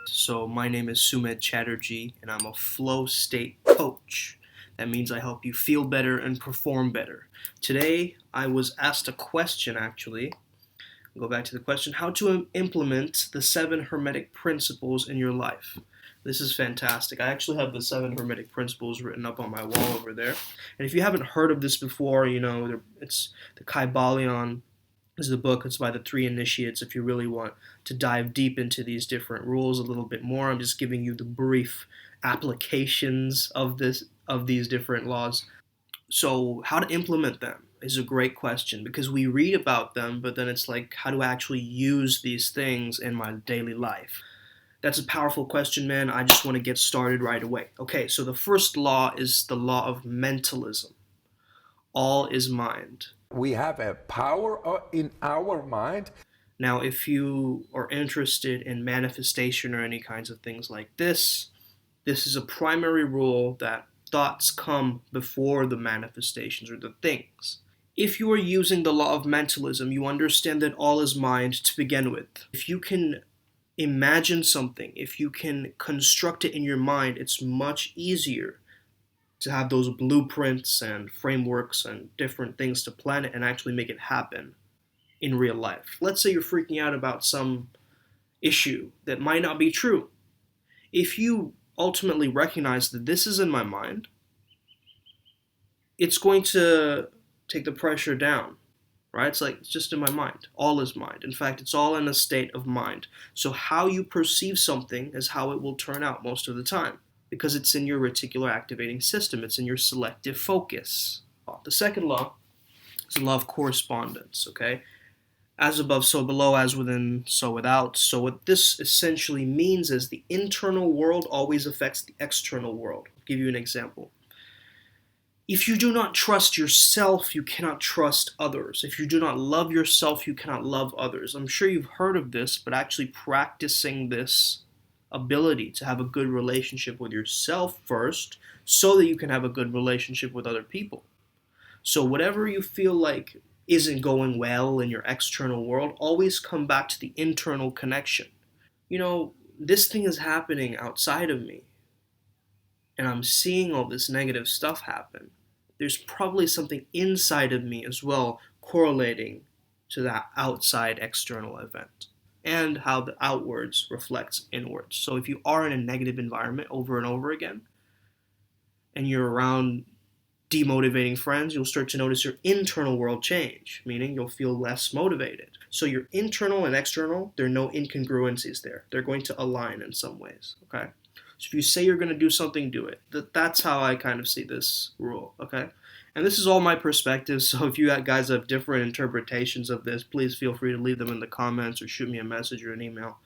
So my name is Sumedh Chatterjee, and I'm a flow state coach. That means I help you feel better and perform better. Today, I was asked a question, actually. I'll go back to the question, how to implement the 7 Hermetic principles in your life. This is fantastic. I actually have the 7 Hermetic principles written up on my wall over there. And if you haven't heard of this before, it's the Kybalion is the book. It's by the 3 initiates. If you really want to dive deep into these different rules a little bit more, I'm just giving you the brief applications of these different laws. So, how to implement them is a great question because we read about them, but then it's like, how do I actually use these things in my daily life? That's a powerful question, man. I just want to get started right away. Okay, so the first law is the law of mentalism. All is mind. We have a power in our mind. Now, if you are interested in manifestation or any kinds of things like this is a primary rule that thoughts come before the manifestations or the things. If you are using the law of mentalism, you understand that all is mind to begin with. If you can imagine something, if you can construct it in your mind, it's much easier to have those blueprints and frameworks and different things to plan it and actually make it happen in real life. Let's say you're freaking out about some issue that might not be true. If you ultimately recognize that this is in my mind, it's going to take the pressure down, right? It's just in my mind. All is mind. In fact, it's all in a state of mind. So how you perceive something is how it will turn out most of the time, because it's in your reticular activating system. It's in your selective focus. The second law is the law of correspondence, okay? As above, so below, as within, so without. So what this essentially means is the internal world always affects the external world. I'll give you an example. If you do not trust yourself, you cannot trust others. If you do not love yourself, you cannot love others. I'm sure you've heard of this, but actually practicing this ability to have a good relationship with yourself first so that you can have a good relationship with other people. So whatever you feel like isn't going well in your external world, always come back to the internal connection. This thing is happening outside of me, and I'm seeing all this negative stuff happen. There's probably something inside of me as well correlating to that outside external event and how the outwards reflects inwards. So if you are in a negative environment over and over again and you're around demotivating friends, you'll start to notice your internal world change, meaning you'll feel less motivated. So your internal and external, there are no incongruencies there. They're going to align in some ways, okay? So if you say you're going to do something, do it. That's how I kind of see this rule, okay? And this is all my perspective, so if you guys have different interpretations of this, please feel free to leave them in the comments or shoot me a message or an email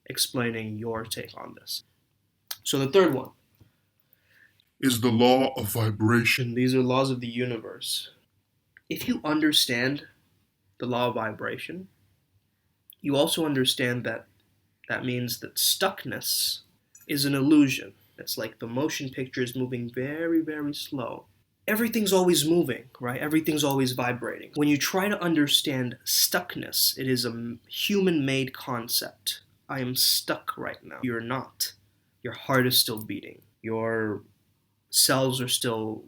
explaining your take on this. So the third one is the law of vibration. These are laws of the universe. If you understand the law of vibration, you also understand that means that stuckness is an illusion. It's like the motion picture is moving very, very slow. Everything's always moving, right? Everything's always vibrating. When you try to understand stuckness, it is a human-made concept. I am stuck right now. You're not. Your heart is still beating. Your cells are still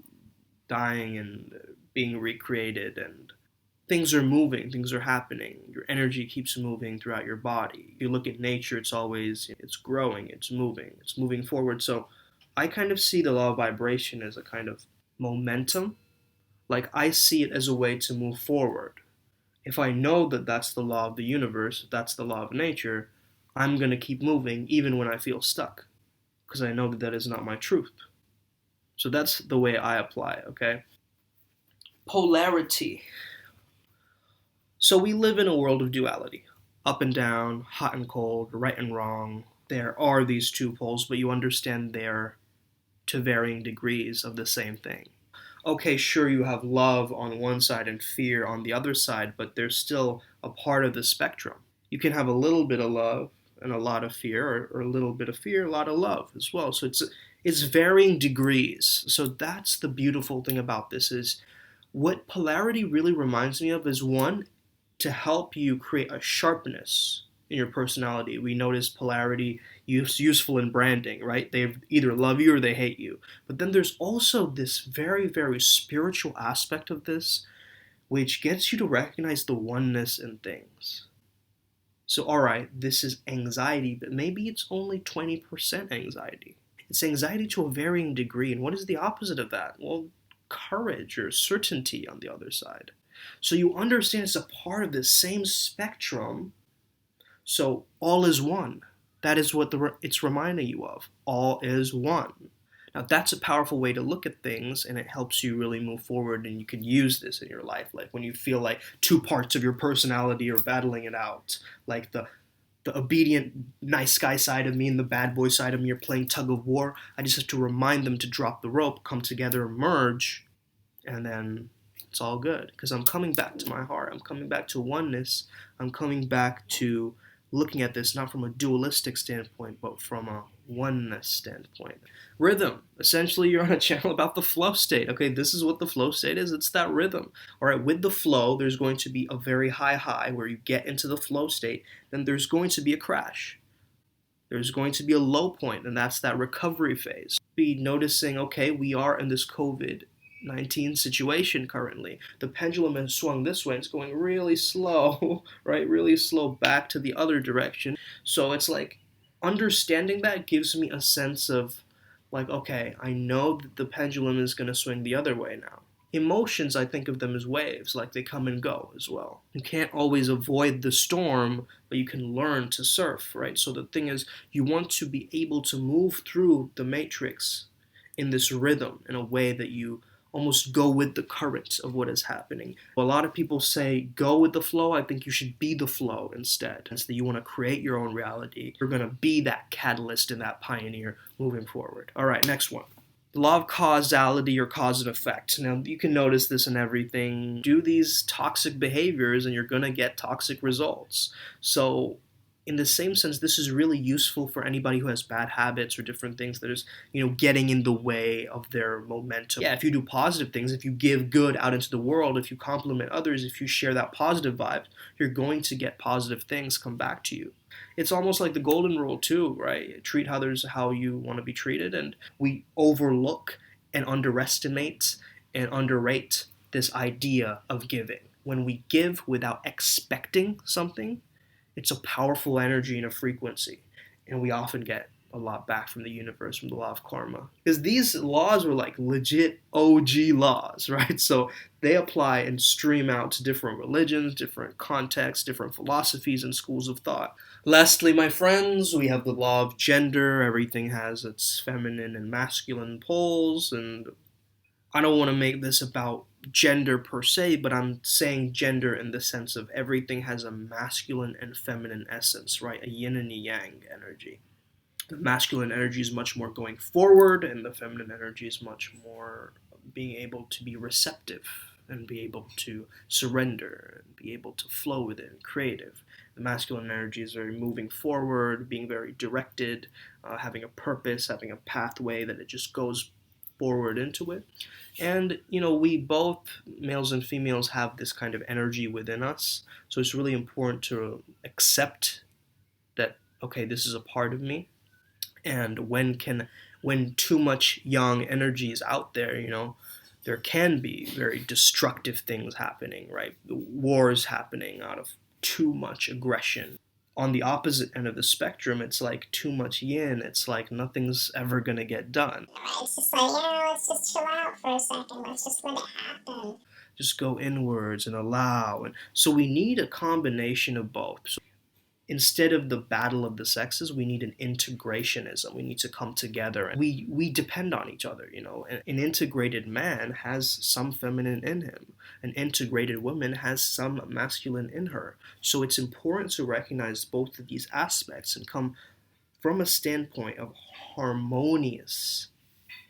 dying and being recreated, and things are moving, things are happening. Your energy keeps moving throughout your body. If you look at nature, it's growing, it's moving forward. So I kind of see the law of vibration as a kind of momentum. Like, I see it as a way to move forward. If I know that that's the law of the universe, that's the law of nature, I'm going to keep moving even when I feel stuck, because I know that that is not my truth. So that's the way I apply it, okay? Polarity. So we live in a world of duality. Up and down, hot and cold, right and wrong. There are these two poles, but you understand they're to varying degrees of the same thing. Okay, sure, you have love on one side and fear on the other side, but they're still a part of the spectrum. You can have a little bit of love and a lot of fear, or a little bit of fear, a lot of love as well. So it's varying degrees. So that's the beautiful thing about this is what polarity really reminds me of is, one, to help you create a sharpness in your personality. We notice polarity useful in branding, right? They either love you or they hate you. But then there's also this very, very spiritual aspect of this, which gets you to recognize the oneness in things. So, all right, this is anxiety, but maybe it's only 20% anxiety. It's anxiety to a varying degree. And what is the opposite of that? Well, courage or certainty on the other side. So you understand it's a part of the same spectrum. So all is one. That is what it's reminding you of. All is one. Now that's a powerful way to look at things, and it helps you really move forward, and you can use this in your life. Like when you feel like two parts of your personality are battling it out, like the obedient nice guy side of me and the bad boy side of me are playing tug of war. I just have to remind them to drop the rope, come together, merge, and then it's all good. Because I'm coming back to my heart. I'm coming back to oneness. I'm coming back to looking at this not from a dualistic standpoint, but from a oneness standpoint. Rhythm. Essentially, you're on a channel about the flow state. Okay, this is what the flow state is. It's that rhythm. All right, with the flow, there's going to be a very high where you get into the flow state. Then there's going to be a crash. There's going to be a low point, and that's that recovery phase. Be noticing, okay, we are in this COVID-19 situation currently. The pendulum has swung this way. It's going really slow, right? Really slow back to the other direction. So it's like understanding that gives me a sense of like, okay, I know that the pendulum is going to swing the other way now. Emotions, I think of them as waves, like they come and go as well. You can't always avoid the storm, but you can learn to surf, right? So the thing is, you want to be able to move through the matrix in this rhythm in a way that you almost go with the current of what is happening. A lot of people say go with the flow. I think you should be the flow instead. It's that you want to create your own reality. You're going to be that catalyst and that pioneer moving forward. All right, next one. The law of causality or cause and effect. Now, you can notice this in everything. Do these toxic behaviors and you're going to get toxic results. So in the same sense, this is really useful for anybody who has bad habits or different things that is, getting in the way of their momentum. Yeah, if you do positive things, if you give good out into the world, if you compliment others, if you share that positive vibe, you're going to get positive things come back to you. It's almost like the golden rule too, right? Treat others how you want to be treated, and we overlook and underestimate and underrate this idea of giving. When we give without expecting something, it's a powerful energy and a frequency, and we often get a lot back from the universe, from the law of karma. Because these laws were like legit OG laws, right? So they apply and stream out to different religions, different contexts, different philosophies and schools of thought. Lastly, my friends, we have the law of gender. Everything has its feminine and masculine poles, and I don't want to make this about gender per se, but I'm saying gender in the sense of everything has a masculine and feminine essence, right? A yin and a yang energy. The masculine energy is much more going forward, and the feminine energy is much more being able to be receptive and be able to surrender and be able to flow with it and creative. The masculine energy is very moving forward, being very directed, having a purpose, having a pathway that it just goes forward into it. And, we both, males and females, have this kind of energy within us. So it's really important to accept that, okay, this is a part of me. And when too much yang energy is out there, there can be very destructive things happening, right? Wars happening out of too much aggression. On the opposite end of the spectrum, it's like too much yin. It's like nothing's ever gonna get done. It's just like, let's just chill out for a second. Let's just let it happen. Just go inwards and allow. And so we need a combination of both. So instead of the battle of the sexes, we need an integrationism. We need to come together. And we depend on each other, An integrated man has some feminine in him. An integrated woman has some masculine in her. So it's important to recognize both of these aspects and come from a standpoint of harmonious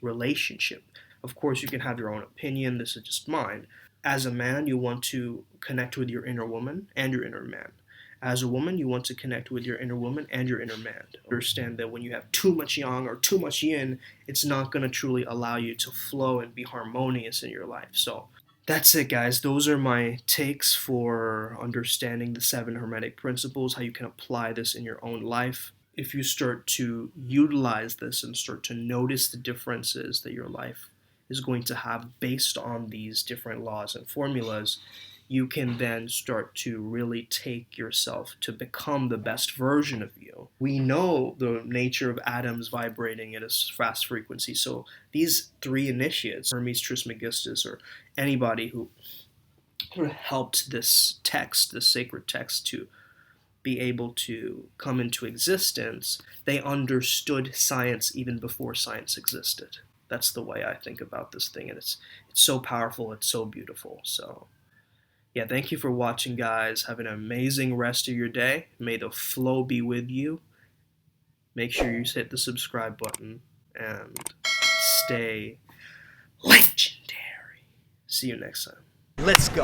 relationship. Of course, you can have your own opinion. This is just mine. As a man, you want to connect with your inner woman and your inner man. As a woman, you want to connect with your inner woman and your inner man. Understand that when you have too much yang or too much yin, it's not going to truly allow you to flow and be harmonious in your life. So That's it, guys. Those are my takes for understanding the 7 Hermetic principles, how you can apply this in your own life. If you start to utilize this and start to notice the differences that your life is going to have based on these different laws and formulas, you can then start to really take yourself to become the best version of you. We know the nature of atoms vibrating at a fast frequency, so these 3 initiates, Hermes Trismegistus, or anybody who helped this text, this sacred text, to be able to come into existence, they understood science even before science existed. That's the way I think about this thing, and it's so powerful, it's so beautiful. So yeah, thank you for watching, guys. Have an amazing rest of your day. May the flow be with you. Make sure you hit the subscribe button and stay legendary. See you next time. Let's go.